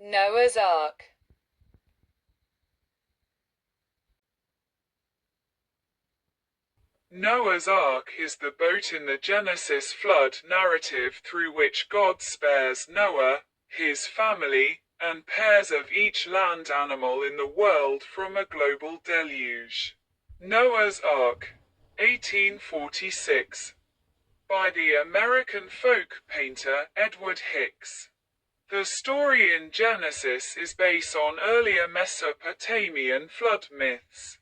Noah's Ark. Noah's Ark is the boat in the Genesis flood narrative through which God spares Noah, his family, and pairs of each land animal in the world from a global deluge. Noah's Ark, 1846, by the American folk painter Edward Hicks. The story in Genesis is based on earlier Mesopotamian flood myths.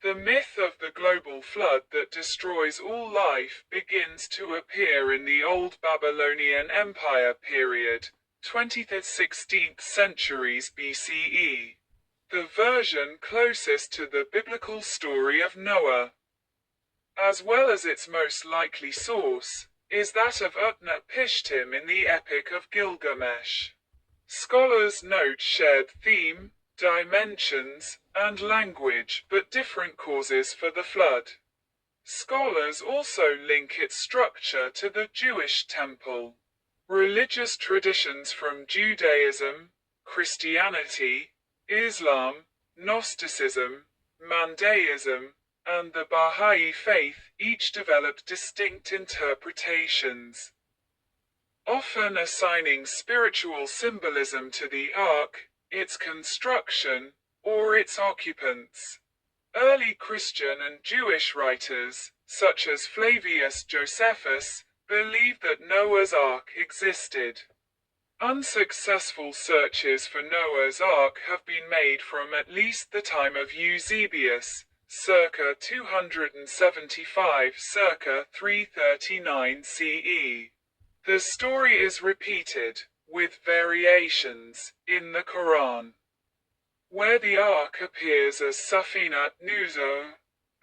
The myth of the global flood that destroys all life begins to appear in the Old Babylonian Empire period, 20th to 16th centuries BCE. The version closest to the biblical story of Noah, as well as its most likely source, is that of Utnapishtim in the Epic of Gilgamesh. Scholars note shared theme, dimensions, and language, but different causes for the flood. Scholars also link its structure to the Jewish temple. Religious traditions from Judaism, Christianity, Islam, Gnosticism, Mandaism, and the Baha'i faith each developed distinct interpretations, often assigning spiritual symbolism to the ark, its construction, or its occupants. Early Christian and Jewish writers, such as Flavius Josephus, believed that Noah's Ark existed. Unsuccessful searches for Noah's Ark have been made from at least the time of Eusebius, circa 275 circa 339 CE. The story is repeated, with variations, in the Quran, where the ark appears as Safinat Nuzo,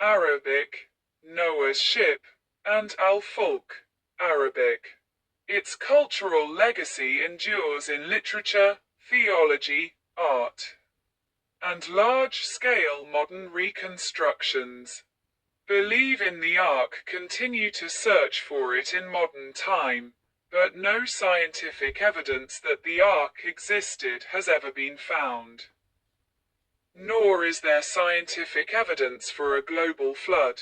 Arabic, Noah's ship, and Al-Fulk, Arabic. Its cultural legacy endures in literature, theology, art, and large-scale modern reconstructions. Believe in the ark continue to search for it in modern time, but no scientific evidence that the ark existed has ever been found. Nor is there scientific evidence for a global flood.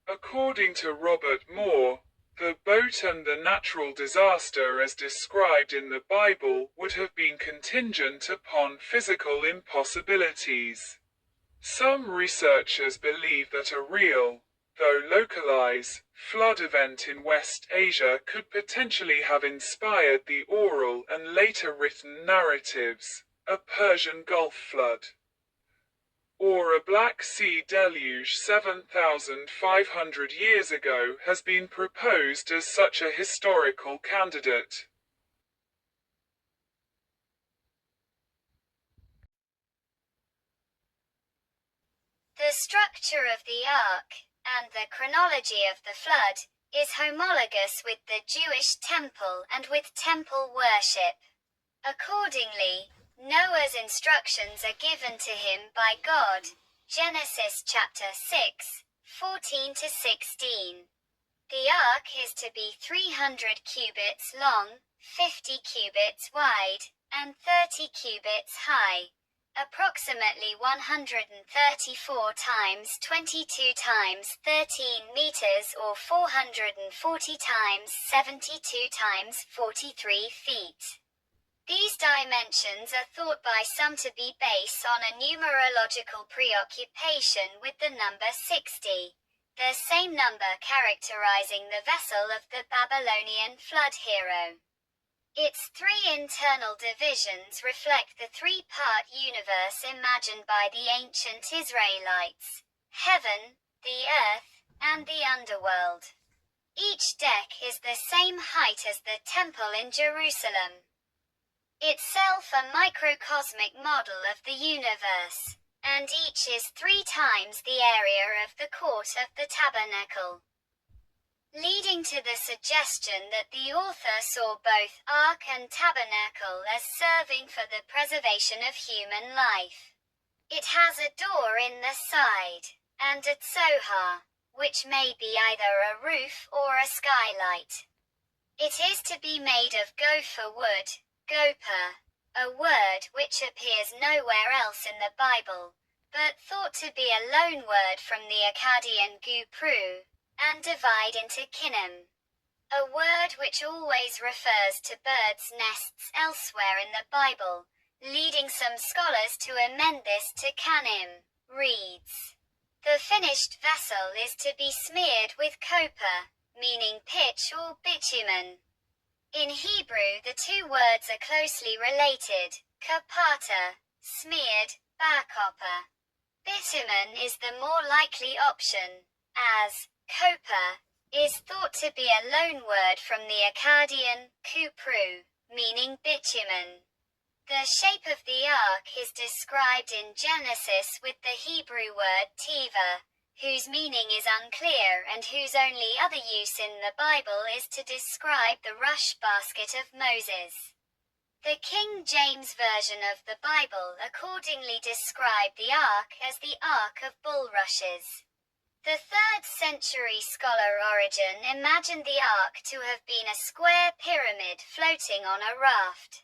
According to Robert Moore, the boat and the natural disaster as described in the Bible would have been contingent upon physical impossibilities. Some researchers believe that a real, though localized, flood event in West Asia could potentially have inspired the oral and later written narratives, a Persian Gulf flood, or a Black Sea deluge 7,500 years ago has been proposed as such a historical candidate. The structure of the ark, and the chronology of the flood, is homologous with the Jewish temple and with temple worship. Accordingly, Noah's instructions are given to him by God. Genesis chapter 6, 14 to 16. The ark is to be 300 cubits long, 50 cubits wide, and 30 cubits high, approximately 134 times 22 times 13 meters or 440 times 72 times 43 feet. These dimensions are thought by some to be based on a numerological preoccupation with the number 60, the same number characterizing the vessel of the Babylonian flood hero. Its three internal divisions reflect the three-part universe imagined by the ancient Israelites: heaven, the earth, and the underworld. Each deck is the same height as the temple in Jerusalem, itself a microcosmic model of the universe, and each is 3 times the area of the court of the tabernacle, leading to the suggestion that the author saw both ark and tabernacle as serving for the preservation of human life. It has a door in the side, and a tzohar, which may be either a roof or a skylight. It is to be made of gopher wood, gopher, a word which appears nowhere else in the Bible, but thought to be a loan word from the Akkadian gupru, and divide into kinim, a word which always refers to birds' nests elsewhere in the Bible, leading some scholars to amend this to kanim, reeds. The finished vessel is to be smeared with copper, meaning pitch or bitumen. In Hebrew the two words are closely related, kapata, smeared, copper. Bitumen is the more likely option, as copper is thought to be a loan word from the Akkadian kupru, meaning bitumen. The shape of the ark is described in Genesis with the Hebrew word tiva, whose meaning is unclear and whose only other use in the Bible is to describe the rush basket of Moses. The King James Version of the Bible accordingly described the ark as the Ark of Bulrushes. The 3rd century scholar Origen imagined the ark to have been a square pyramid floating on a raft.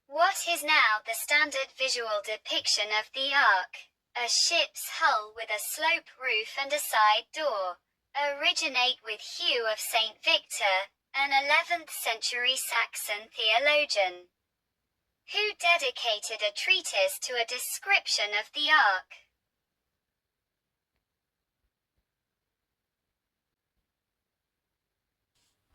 What is now the standard visual depiction of the ark, a ship's hull with a slope roof and a side door, originate with Hugh of St. Victor, an 11th century Saxon theologian, who dedicated a treatise to a description of the ark.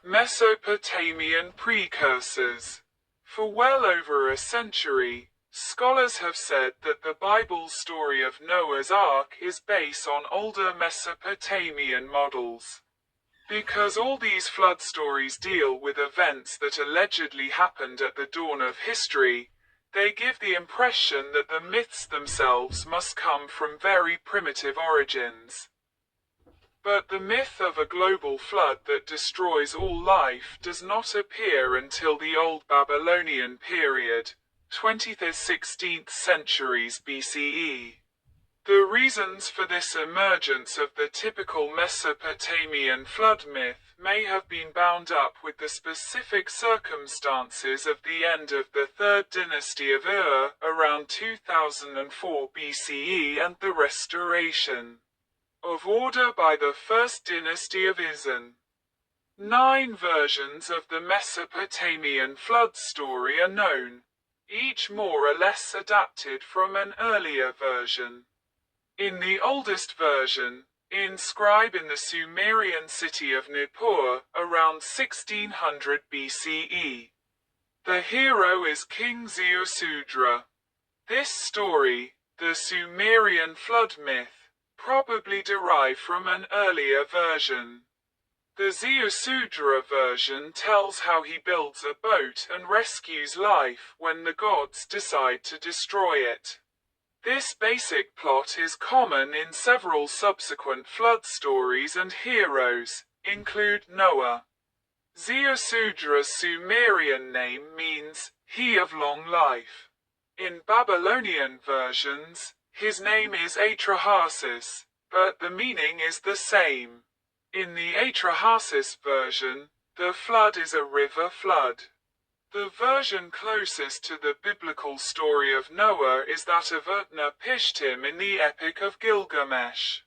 Mesopotamian precursors. For well over a century, scholars have said that the Bible's story of Noah's Ark is based on older Mesopotamian models. Because all these flood stories deal with events that allegedly happened at the dawn of history, they give the impression that the myths themselves must come from very primitive origins. But the myth of a global flood that destroys all life does not appear until the Old Babylonian period, 20th to 16th centuries BCE. The reasons for this emergence of the typical Mesopotamian flood myth may have been bound up with the specific circumstances of the end of the 3rd dynasty of Ur around 2004 BCE and the restoration of order by the 1st dynasty of Izan. 9 versions of the Mesopotamian flood story are known, each more or less adapted from an earlier version. In the oldest version, inscribed in the Sumerian city of Nippur around 1600 BCE, the hero is King Ziusudra. This story, the Sumerian flood myth, probably derived from an earlier version. The Ziusudra version tells how he builds a boat and rescues life when the gods decide to destroy it. This basic plot is common in several subsequent flood stories, and heroes include Noah. Ziusudra's Sumerian name means, he of long life. In Babylonian versions, his name is Atrahasis, but the meaning is the same. In the Atrahasis version, the flood is a river flood. The version closest to the biblical story of Noah is that of Utnapishtim in the Epic of Gilgamesh.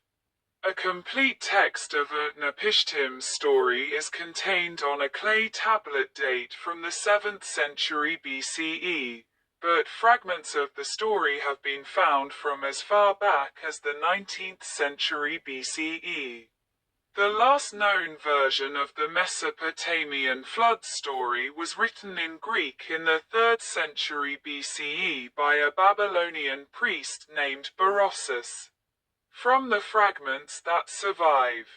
A complete text of Utnapishtim's story is contained on a clay tablet date from the 7th century BCE. But fragments of the story have been found from as far back as the 19th century BCE. The last known version of the Mesopotamian flood story was written in Greek in the 3rd century BCE by a Babylonian priest named Berossus. From the fragments that survive,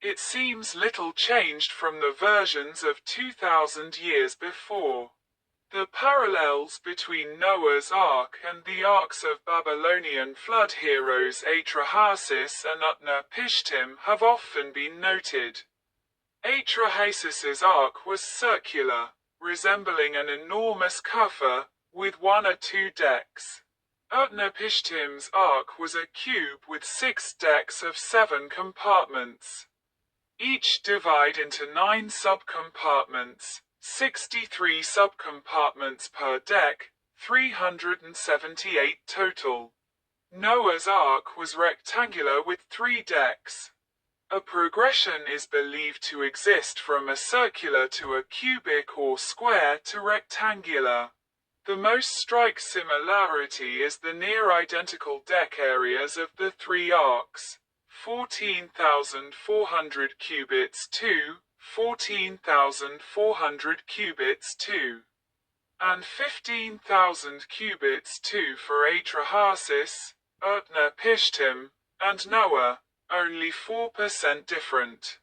it seems little changed from the versions of 2000 years before. The parallels between Noah's Ark and the arks of Babylonian flood heroes Atrahasis and Utnapishtim have often been noted. Atrahasis's ark was circular, resembling an enormous cover, with 1 or 2 decks. Utnapishtim's ark was a cube with 6 decks of 7 compartments, each divided into 9 subcompartments. 63 subcompartments per deck, 378 total. Noah's Ark was rectangular with 3 decks. A progression is believed to exist from a circular to a cubic or square to rectangular. The most striking similarity is the near-identical deck areas of the 3 arks, 14,400 cubits 2, 14,400 cubits 2, and 15,000 cubits 2 for Atrahasis, Utnapishtim, and Noah, only 4% different.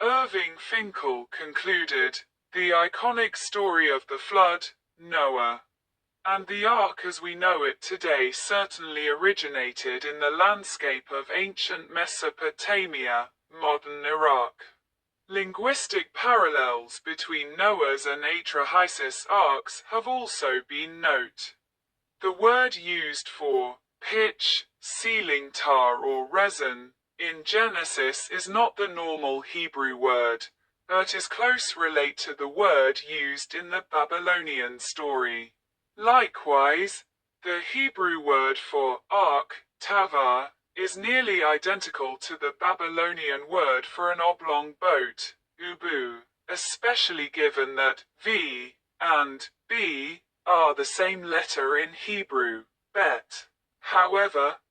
Irving Finkel concluded, the iconic story of the flood, Noah, and the Ark as we know it today certainly originated in the landscape of ancient Mesopotamia, modern Iraq. Linguistic parallels between Noah's and Atrahasis arks have also been noted. The word used for pitch, sealing tar or resin in Genesis is not the normal Hebrew word, but is close related to the word used in the Babylonian story. Likewise, the Hebrew word for ark, tavar, is nearly identical to the Babylonian word for an oblong boat, ubu, especially given that v and b are the same letter in Hebrew, bet. However,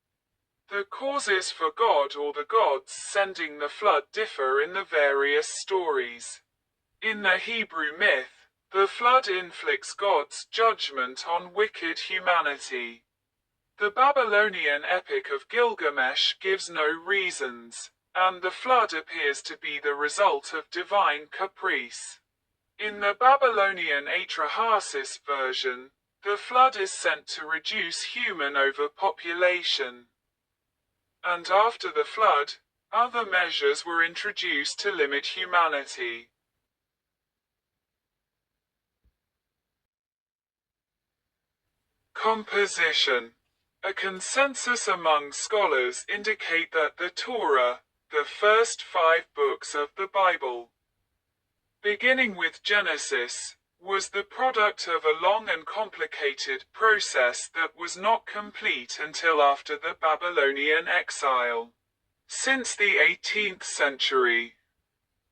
the causes for God or the gods sending the flood differ in the various stories. In the Hebrew myth, the flood inflicts God's judgment on wicked humanity. The Babylonian epic of Gilgamesh gives no reasons, and the flood appears to be the result of divine caprice. In the Babylonian Atrahasis version, the flood is sent to reduce human overpopulation. And after the flood, other measures were introduced to limit humanity. Composition. A consensus among scholars indicate that the Torah, the first 5 books of the Bible, beginning with Genesis, was the product of a long and complicated process that was not complete until after the Babylonian exile. Since the 18th century,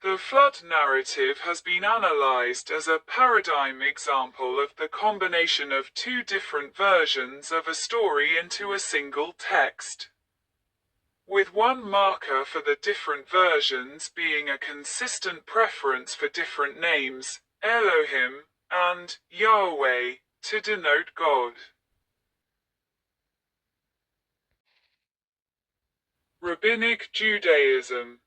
the flood narrative has been analyzed as a paradigm example of the combination of 2 different versions of a story into a single text, with one marker for the different versions being a consistent preference for different names, Elohim and Yahweh, to denote God. Rabbinic Judaism.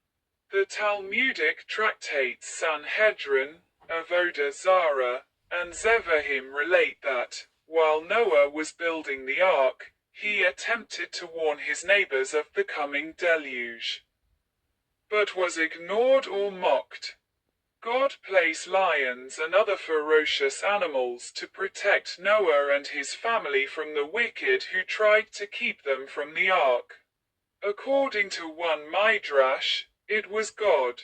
The Talmudic tractates Sanhedrin, Avodah Zarah, and Zevahim relate that, while Noah was building the ark, he attempted to warn his neighbors of the coming deluge, but was ignored or mocked. God placed lions and other ferocious animals to protect Noah and his family from the wicked who tried to keep them from the ark. According to one Midrash, it was God,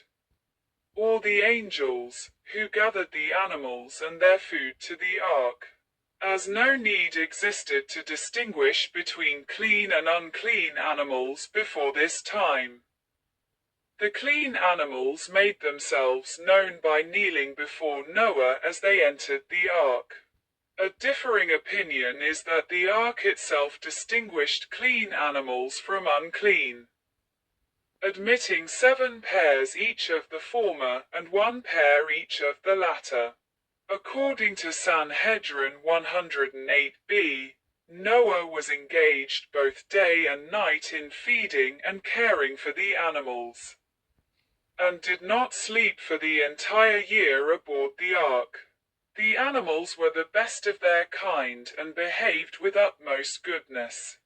or the angels, who gathered the animals and their food to the ark, as no need existed to distinguish between clean and unclean animals before this time. The clean animals made themselves known by kneeling before Noah as they entered the ark. A differing opinion is that the ark itself distinguished clean animals from unclean, admitting 7 pairs each of the former and 1 pair each of the latter. According to Sanhedrin 108b, Noah was engaged both day and night in feeding and caring for the animals, and did not sleep for the entire year aboard the ark. The animals were the best of their kind and behaved with utmost goodness.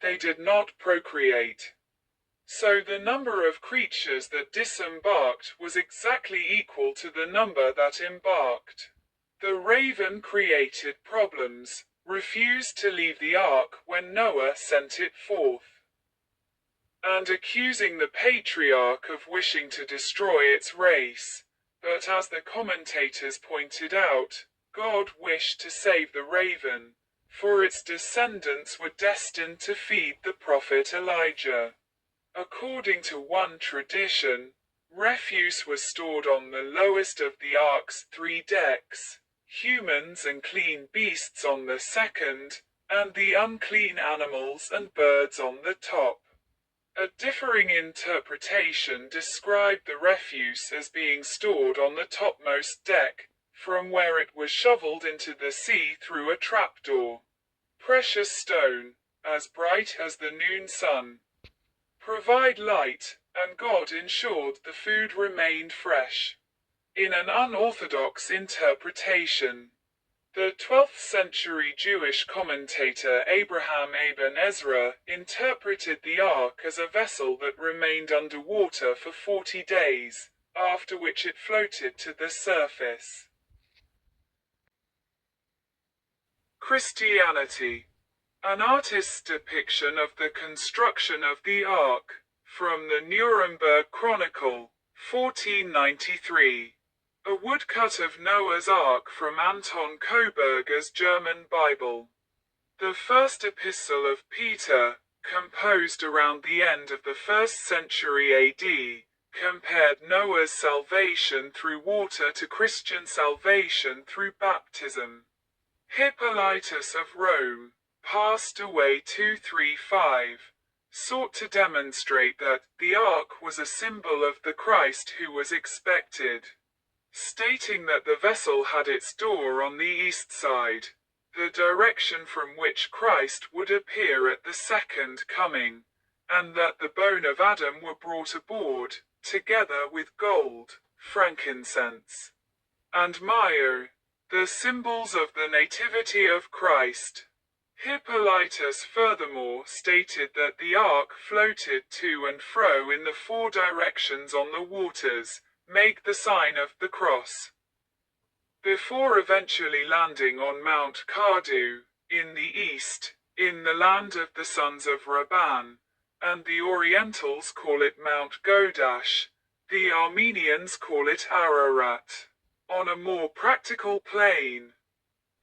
They did not procreate, so the number of creatures that disembarked was exactly equal to the number that embarked. The raven created problems, refused to leave the ark when Noah sent it forth, and accusing the patriarch of wishing to destroy its race. But as the commentators pointed out, God wished to save the raven, for its descendants were destined to feed the prophet Elijah. According to one tradition, refuse was stored on the lowest of the ark's 3 decks, humans and clean beasts on the second, and the unclean animals and birds on the top. A differing interpretation described the refuse as being stored on the topmost deck, from where it was shoveled into the sea through a trapdoor. Precious stone, as bright as the noon sun, provide light, and God ensured the food remained fresh. In an unorthodox interpretation, the 12th century Jewish commentator Abraham Ibn Ezra interpreted the ark as a vessel that remained underwater for 40 days, after which it floated to the surface. Christianity. An artist's depiction of the construction of the ark, from the Nuremberg Chronicle, 1493. A woodcut of Noah's Ark from Anton Koberger's German Bible. The first epistle of Peter, composed around the end of the 1st century AD, compared Noah's salvation through water to Christian salvation through baptism. Hippolytus of Rome, passed away 235, sought to demonstrate that the ark was a symbol of the Christ who was expected, stating that the vessel had its door on the east side, the direction from which Christ would appear at the second coming, and that the bone of Adam were brought aboard, together with gold, frankincense, and myrrh, the symbols of the nativity of Christ. Hippolytus furthermore stated that the ark floated to and fro in the 4 directions on the waters, make the sign of the cross, before eventually landing on Mount Kardu, in the east, in the land of the sons of Rabban, and the Orientals call it Mount Godash, the Armenians call it Ararat. On a more practical plane,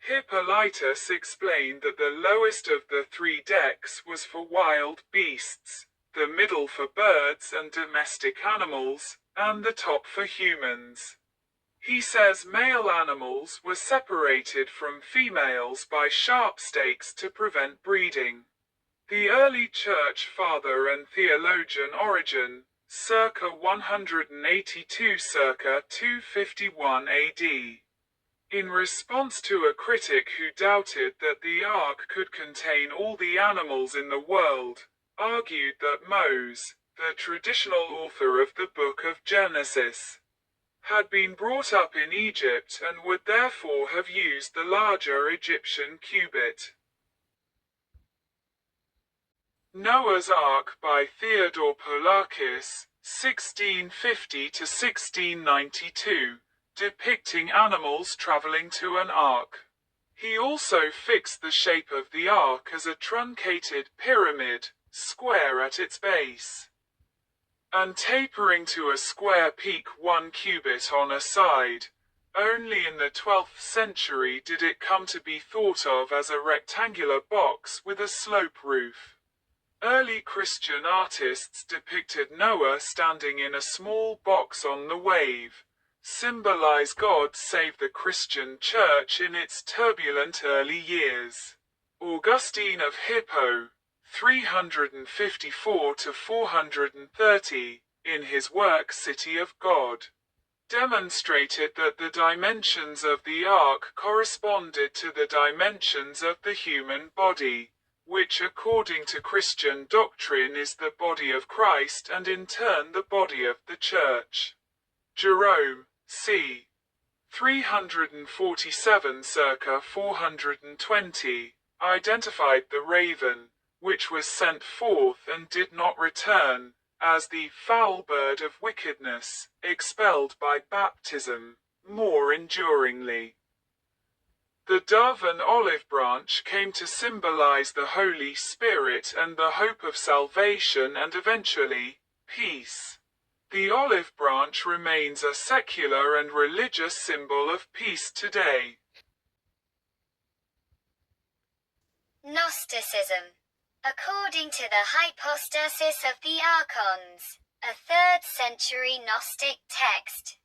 Hippolytus explained that the lowest of the 3 decks was for wild beasts, the middle for birds and domestic animals, and the top for humans. He says male animals were separated from females by sharp stakes to prevent breeding. The early church father and theologian Origen, circa 182 circa 251 AD, in response to a critic who doubted that the ark could contain all the animals in the world, argued that Moses, the traditional author of the book of Genesis, had been brought up in Egypt and would therefore have used the larger Egyptian cubit. Noah's Ark by Theodore Polakis, 1650–1692, depicting animals traveling to an ark. He also fixed the shape of the ark as a truncated pyramid, square at its base, and tapering to a square peak 1 cubit on a side. Only in the 12th century did it come to be thought of as a rectangular box with a slope roof. Early Christian artists depicted Noah standing in a small box on the wave, symbolize God save the Christian church in its turbulent early years. Augustine of Hippo, 354–430, in his work City of God, demonstrated that the dimensions of the ark corresponded to the dimensions of the human body, which according to Christian doctrine is the body of Christ and in turn the body of the Church. Jerome, c. 347 circa 420, identified the raven, which was sent forth and did not return, as the foul bird of wickedness, expelled by baptism, more enduringly. The dove and olive branch came to symbolize the Holy Spirit and the hope of salvation and eventually, peace. The olive branch remains a secular and religious symbol of peace today. Gnosticism. According to the Hypostasis of the Archons, a 3rd century Gnostic text,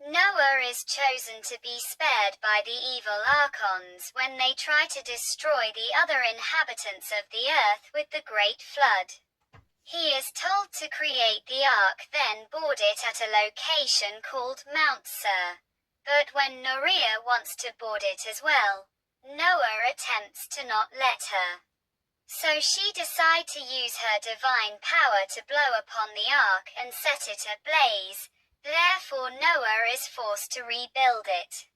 Noah is chosen to be spared by the evil Archons when they try to destroy the other inhabitants of the earth with the great flood. He is told to create the ark, then board it at a location called Mount Sur. But when Norea wants to board it as well, Noah attempts to not let her. So she decides to use her divine power to blow upon the ark and set it ablaze. Therefore Noah is forced to rebuild it.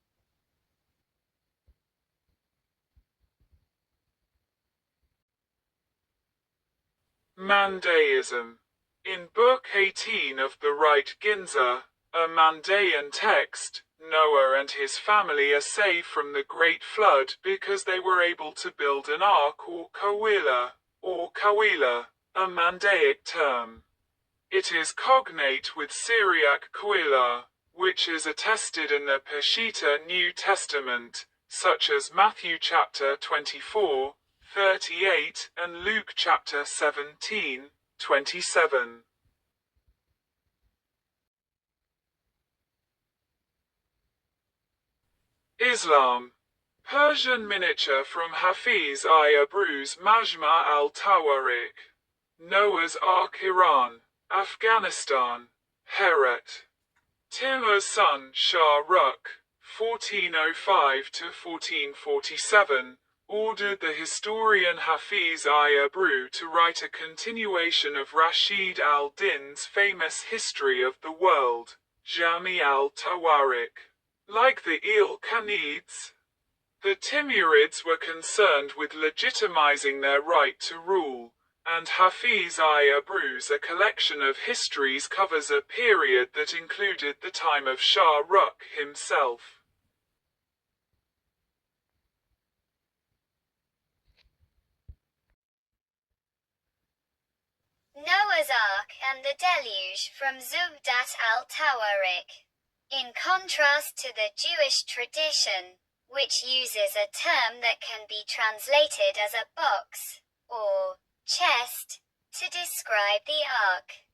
Mandaeism. In Book 18 of the Right Ginza, a Mandaean text, Noah and his family are saved from the great flood because they were able to build an ark or kawila, a Mandaic term. It is cognate with Syriac Kawila, which is attested in the Peshitta New Testament, such as Matthew chapter 24, 38 and Luke chapter 17, 27. Islam. Persian miniature from Hafiz Abruz Majma al-Tawarik. Noah's Ark, Iran, Afghanistan, Herat. Timur's son Shah Rukh, 1405 to 1447, ordered the historian Hafiz Abruz to write a continuation of Rashid al-Din's famous History of the World, Jami al-Tawarik. Like the Ilkhanids, the Timurids were concerned with legitimizing their right to rule, and Hafiz Abruz, a collection of histories, covers a period that included the time of Shah Rukh himself. Noah's Ark and the Deluge from Zubdat al-Tawarik. In contrast to the Jewish tradition, which uses a term that can be translated as a box, or chest, to describe the ark.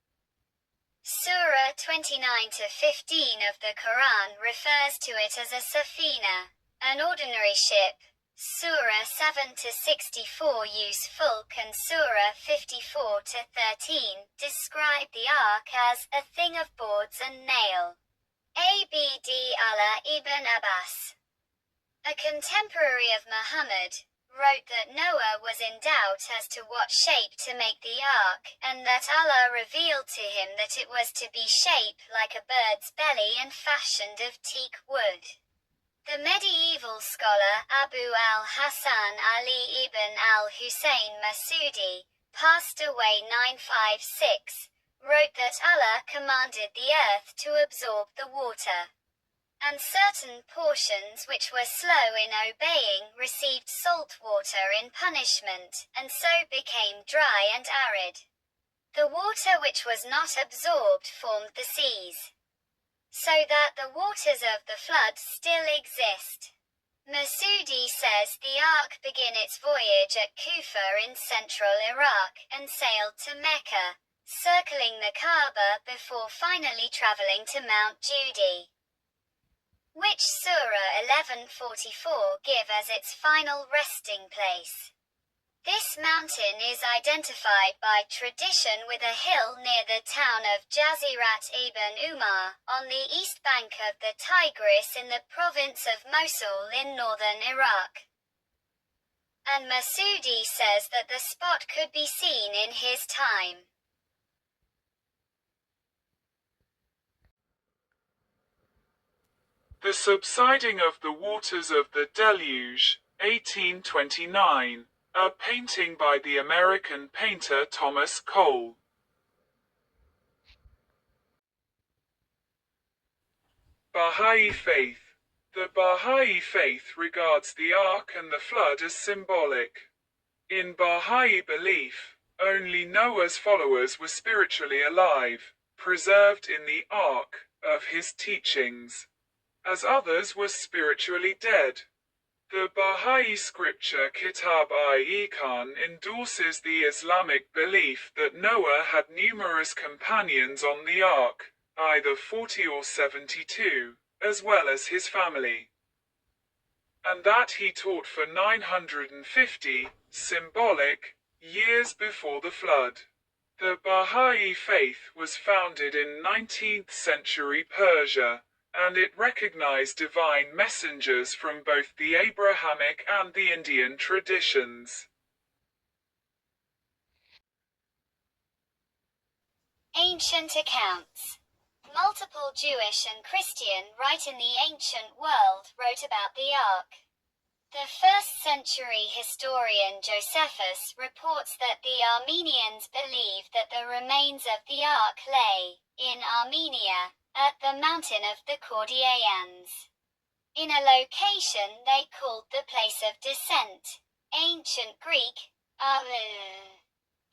Surah 29-15 of the Quran refers to it as a safina, an ordinary ship. Surah 7-64 use Fulk, and Surah 54-13 describe the ark as a thing of boards and nail. Abd Allah ibn Abbas, a contemporary of Muhammad, wrote that Noah was in doubt as to what shape to make the ark, and that Allah revealed to him that it was to be shaped like a bird's belly and fashioned of teak wood. The medieval scholar Abu al-Hasan Ali ibn al-Hussein Masudi, passed away 956, wrote that Allah commanded the earth to absorb the water, and certain portions which were slow in obeying received salt water in punishment, and so became dry and arid. The water which was not absorbed formed the seas, so that the waters of the flood still exist. Masudi says the ark began its voyage at Kufa in central Iraq and sailed to Mecca, circling the Kaaba before finally traveling to Mount Judi, which Surah 1144 give as its final resting place. This mountain is identified by tradition with a hill near the town of Jazirat ibn Umar, on the east bank of the Tigris in the province of Mosul in northern Iraq. And Masudi says that the spot could be seen in his time. The Subsiding of the Waters of the Deluge, 1829, a painting by the American painter Thomas Cole. Baha'i Faith. The Baha'i faith regards the ark and the flood as symbolic. In Baha'i belief, only Noah's followers were spiritually alive, preserved in the ark of his teachings, as others were spiritually dead. The Baha'i scripture Kitab-i-Iqan endorses the Islamic belief that Noah had numerous companions on the ark, either 40 or 72, as well as his family, and that he taught for 950, symbolic, years before the flood. The Baha'i faith was founded in 19th century Persia, and it recognized divine messengers from both the Abrahamic and the Indian traditions. Ancient accounts. Multiple Jewish and Christian write in the ancient world wrote about the Ark. The 1st century historian Josephus reports that the Armenians believed that the remains of the Ark lay, in Armenia, at the mountain of the Cordyaeans, in a location they called the place of descent, ancient Greek,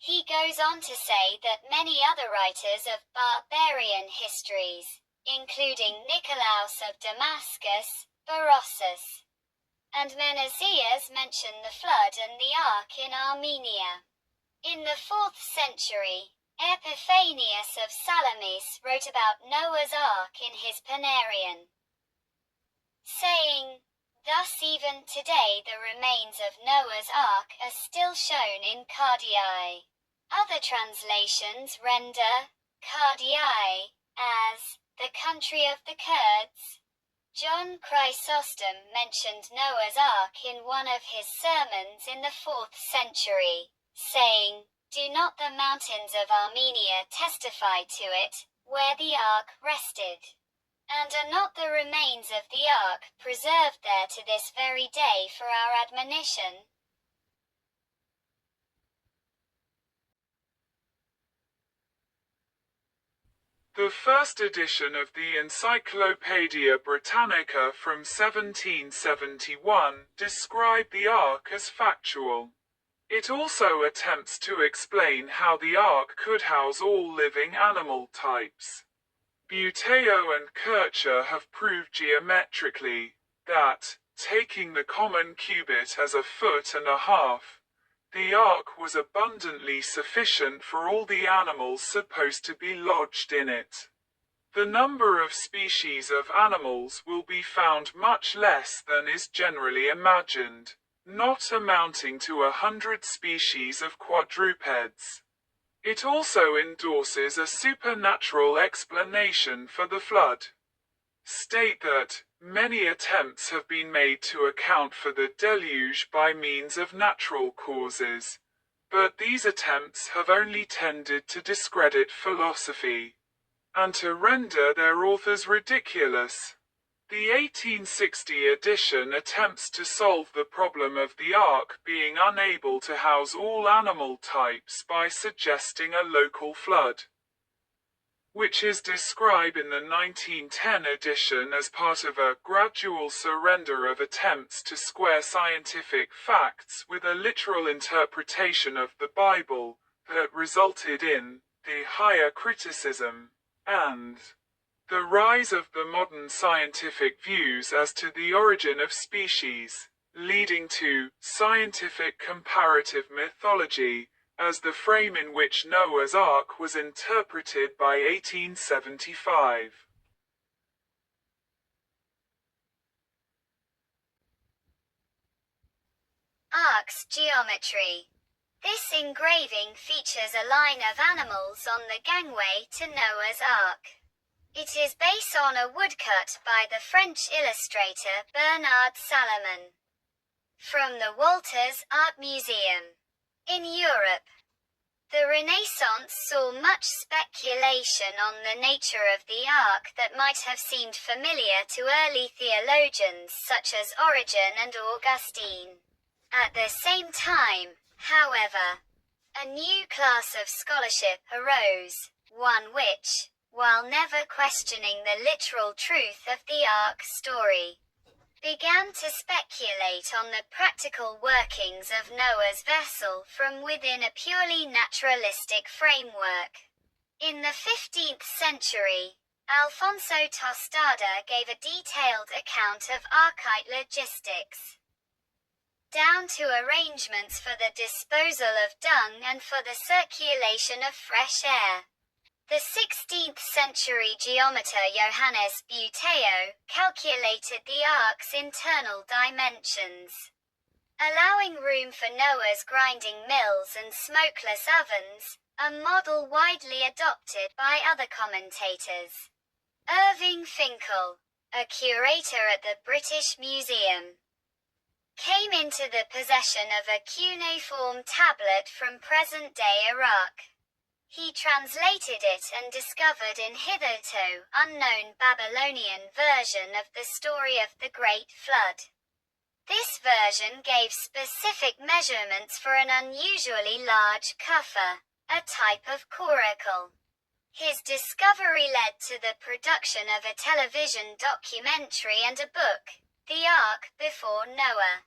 He goes on to say that many other writers of barbarian histories, including Nicolaus of Damascus, Berossus, and Menesius mention the flood and the ark in Armenia. In the 4th century, Epiphanius of Salamis wrote about Noah's ark in his Panarion, saying, "Thus even today the remains of Noah's ark are still shown in Cardiae." Other translations render Cardiae as the country of the Kurds. John Chrysostom mentioned Noah's Ark in one of his sermons in the 4th century, saying, "Do not the mountains of Armenia testify to it, where the Ark rested? And are not the remains of the Ark preserved there to this very day for our admonition?" The first edition of the Encyclopaedia Britannica from 1771 described the Ark as factual. It also attempts to explain how the Ark could house all living animal types. Buteo and Kircher have proved geometrically that, taking the common cubit as 1.5 feet, the ark was abundantly sufficient for all the animals supposed to be lodged in it. The number of species of animals will be found much less than is generally imagined, not amounting to 100 species of quadrupeds. It also endorses a supernatural explanation for the flood. State that many attempts have been made to account for the deluge by means of natural causes, but these attempts have only tended to discredit philosophy, and to render their authors ridiculous. The 1860 edition attempts to solve the problem of the Ark being unable to house all animal types by suggesting a local flood, which is described in the 1910 edition as part of a gradual surrender of attempts to square scientific facts with a literal interpretation of the Bible, that resulted in the higher criticism, and the rise of the modern scientific views as to the origin of species, leading to scientific comparative mythology, as the frame in which Noah's Ark was interpreted by 1875. Ark's geometry. This engraving features a line of animals on the gangway to Noah's Ark. It is based on a woodcut by the French illustrator Bernard Salomon, from the Walters Art Museum. In Europe, the Renaissance saw much speculation on the nature of the Ark that might have seemed familiar to early theologians such as Origen and Augustine. At the same time, however, a new class of scholarship arose, one which, while never questioning the literal truth of the Ark story, began to speculate on the practical workings of Noah's vessel from within a purely naturalistic framework. In the 15th century, Alfonso Tostada gave a detailed account of Arkite logistics. down to arrangements for the disposal of dung and for the circulation of fresh air. The 16th century geometer Johannes Buteo calculated the ark's internal dimensions, allowing room for Noah's grinding mills and smokeless ovens, a model widely adopted by other commentators. Irving Finkel, a curator at the British Museum, came into the possession of a cuneiform tablet from present-day Iraq. He translated it and discovered an hitherto unknown Babylonian version of the story of the Great Flood. This version gave specific measurements for an unusually large kuffa, a type of coracle. His discovery led to the production of a television documentary and a book, The Ark Before Noah.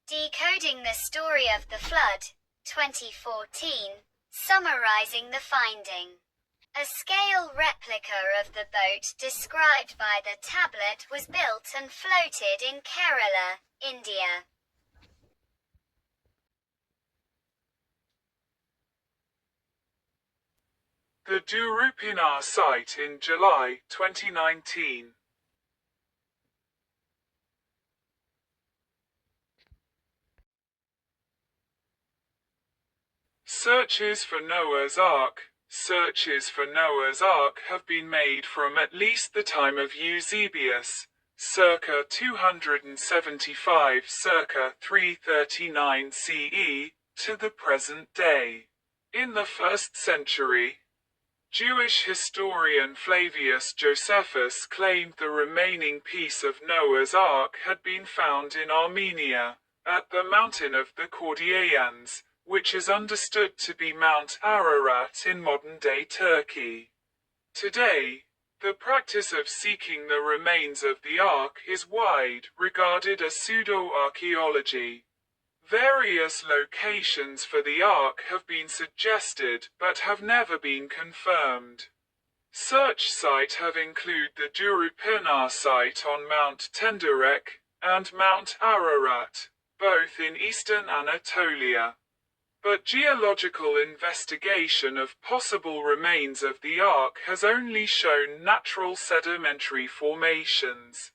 Decoding the Story of the Flood, 2014, summarizing the finding. A scale replica of the boat described by the tablet was built and floated in Kerala, India. The Durupinar site in July 2019. Searches for Noah's Ark. Searches for Noah's Ark have been made from at least the time of Eusebius, circa 275 circa 339 CE, to the present day. In the 1st century, Jewish historian Flavius Josephus claimed the remaining piece of Noah's Ark had been found in Armenia, at the mountain of the Cordyaeans, which is understood to be Mount Ararat in modern-day Turkey. Today, the practice of seeking the remains of the Ark is wide regarded as pseudo-archaeology. Various locations for the Ark have been suggested but have never been confirmed. Search sites have included the Durupinar site on Mount Tenderek and Mount Ararat, both in eastern Anatolia. But geological investigation of possible remains of the Ark has only shown natural sedimentary formations.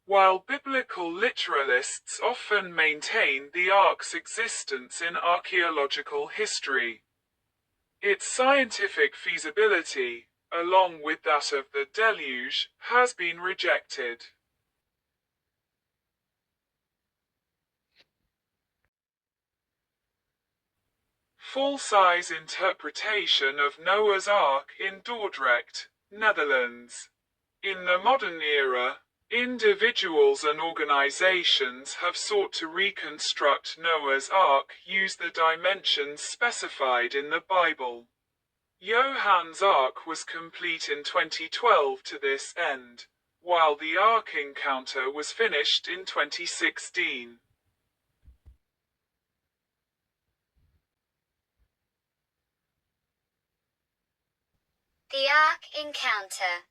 While biblical literalists often maintain the Ark's existence in archaeological history, its scientific feasibility, along with that of the deluge, has been rejected. Full-size interpretation of Noah's Ark in Dordrecht, Netherlands. In the modern era, individuals and organizations have sought to reconstruct Noah's Ark using the dimensions specified in the Bible. Johann's Ark was complete in 2012 to this end, while the Ark Encounter was finished in 2016. The Ark Encounter.